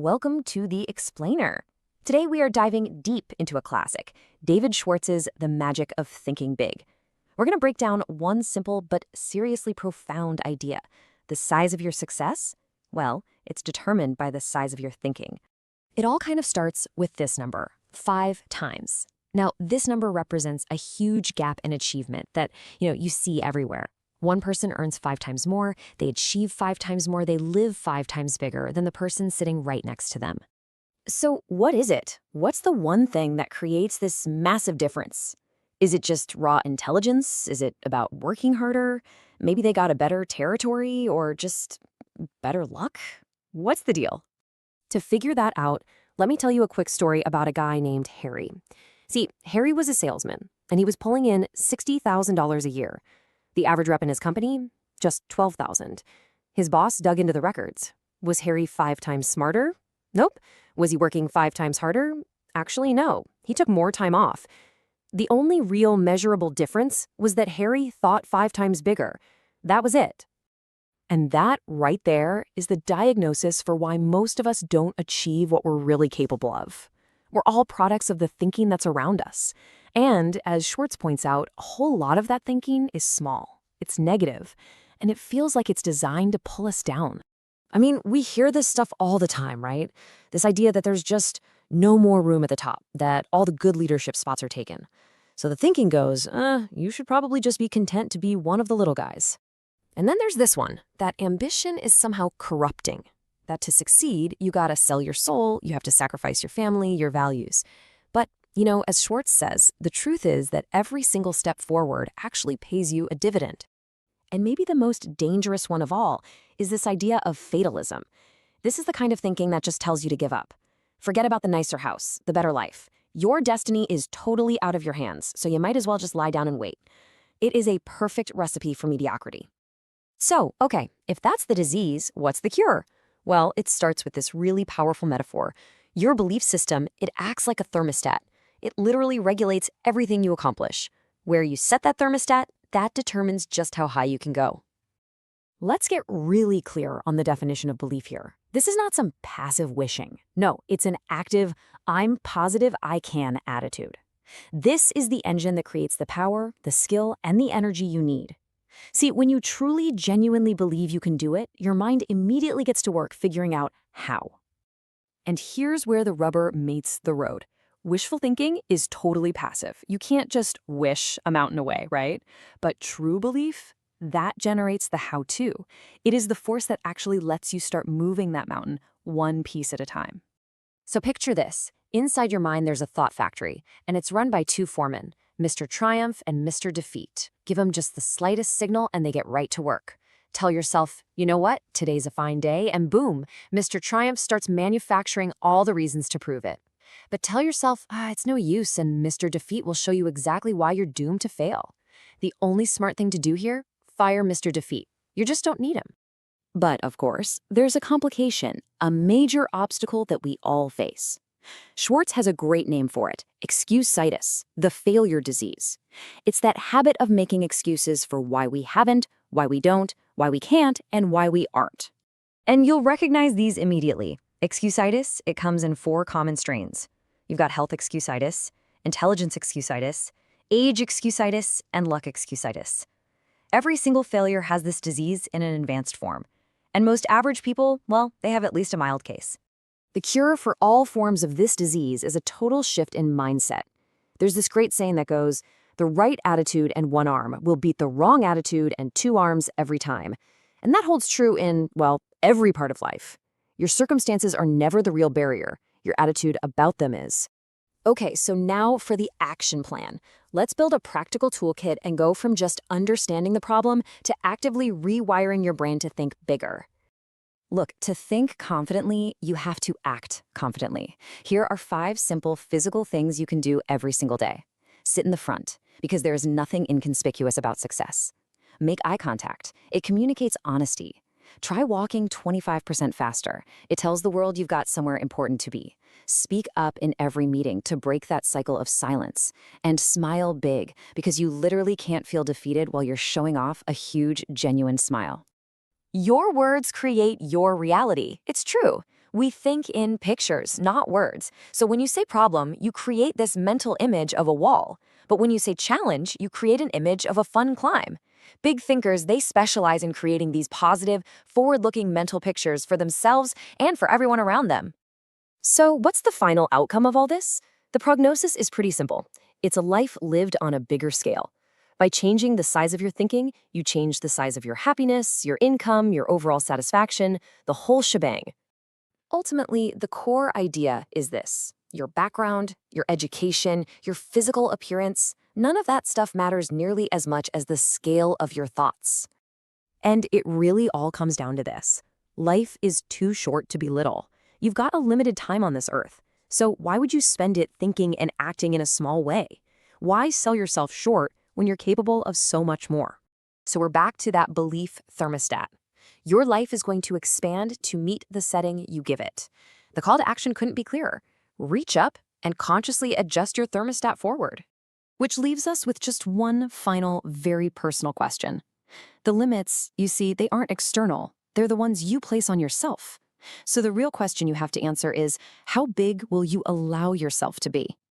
welcome to The Explainer. Today we are diving deep into a classic, David Schwartz's The Magic of Thinking Big. We're going to break down one simple but seriously profound idea. The size of your success? Well, it's determined by the size of your thinking. It all kind of starts with this number, 5 times. Now, this number represents a huge gap in achievement that, you see everywhere. One person earns 5 times more, they achieve 5 times more, they live 5 times bigger than the person sitting right next to them. So what is it? What's the one thing that creates this massive difference? Is it just raw intelligence? Is it about working harder? Maybe they got a better territory or just better luck? What's the deal? To figure that out, let me tell you a quick story about a guy named Harry. See, Harry was a salesman, and he was pulling in $60,000 a year. The average rep in his company, just $12,000. His boss dug into the records. Was Harry 5 times smarter? Nope. Was he working 5 times harder? Actually, no. He took more time off. The only real measurable difference was that Harry thought 5 times bigger. That was it. And that right there is the diagnosis for why most of us don't achieve what we're really capable of. We're all products of the thinking that's around us. And, as Schwartz points out, a whole lot of that thinking is small. It's negative, and it feels like it's designed to pull us down. I mean, we hear this stuff all the time, right? This idea that there's just no more room at the top, that all the good leadership spots are taken. So the thinking goes, you should probably just be content to be one of the little guys. And then there's this one, that ambition is somehow corrupting. That to succeed, you gotta sell your soul, you have to sacrifice your family, your values. But, as Schwartz says, the truth is that every single step forward actually pays you a dividend. And maybe the most dangerous one of all is this idea of fatalism. This is the kind of thinking that just tells you to give up. Forget about the nicer house, the better life. Your destiny is totally out of your hands, so you might as well just lie down and wait. It is a perfect recipe for mediocrity. So, okay, if that's the disease, what's the cure? Well, it starts with this really powerful metaphor. Your belief system, it acts like a thermostat. It literally regulates everything you accomplish. Where you set that thermostat, that determines just how high you can go. Let's get really clear on the definition of belief here. This is not some passive wishing. No, it's an active, I'm positive I can attitude. This is the engine that creates the power, the skill, and the energy you need. See, when you truly, genuinely believe you can do it, your mind immediately gets to work figuring out how. And here's where the rubber meets the road. Wishful thinking is totally passive. You can't just wish a mountain away, right? But true belief, that generates the how-to. It is the force that actually lets you start moving that mountain one piece at a time. So picture this. Inside your mind, there's a thought factory, and it's run by 2 foremen, Mr. Triumph and Mr. Defeat. Give them just the slightest signal and they get right to work. Tell yourself, you know what, today's a fine day, and boom, Mr. Triumph starts manufacturing all the reasons to prove it. But tell yourself, it's no use, and Mr. Defeat will show you exactly why you're doomed to fail. The only smart thing to do here, fire Mr. Defeat. You just don't need him. But, of course, there's a complication, a major obstacle that we all face. Schwartz has a great name for it, Excusitis, the failure disease. It's that habit of making excuses for why we haven't, why we don't, why we can't, and why we aren't. And you'll recognize these immediately. Excusitis, it comes in 4 common strains. You've got health excusitis, intelligence excusitis, age excusitis, and luck excusitis. Every single failure has this disease in an advanced form. And most average people, well, they have at least a mild case. The cure for all forms of this disease is a total shift in mindset. There's this great saying that goes, the right attitude and 1 arm will beat the wrong attitude and 2 arms every time. And that holds true in, well, every part of life. Your circumstances are never the real barrier. Your attitude about them is. Okay, so now for the action plan. Let's build a practical toolkit and go from just understanding the problem to actively rewiring your brain to think bigger. Look, to think confidently, you have to act confidently. Here are 5 simple physical things you can do every single day. Sit in the front, because there is nothing inconspicuous about success. Make eye contact. It communicates honesty. Try walking 25% faster. It tells the world you've got somewhere important to be. Speak up in every meeting to break that cycle of silence. And smile big, because you literally can't feel defeated while you're showing off a huge, genuine smile. Your words create your reality. It's true. We think in pictures, not words. So when you say problem, you create this mental image of a wall. But when you say challenge, you create an image of a fun climb. Big thinkers, they specialize in creating these positive, forward-looking mental pictures for themselves and for everyone around them. So what's the final outcome of all this? The prognosis is pretty simple. It's a life lived on a bigger scale. By changing the size of your thinking, you change the size of your happiness, your income, your overall satisfaction, the whole shebang. Ultimately, the core idea is this. Your background, your education, your physical appearance, none of that stuff matters nearly as much as the scale of your thoughts. And it really all comes down to this. Life is too short to be little. You've got a limited time on this earth. So why would you spend it thinking and acting in a small way? Why sell yourself short when you're capable of so much more? So we're back to that belief thermostat. Your life is going to expand to meet the setting you give it. The call to action couldn't be clearer. Reach up and consciously adjust your thermostat forward. Which leaves us with just one final, very personal question. The limits, you see, they aren't external. They're the ones you place on yourself. So the real question you have to answer is, how big will you allow yourself to be?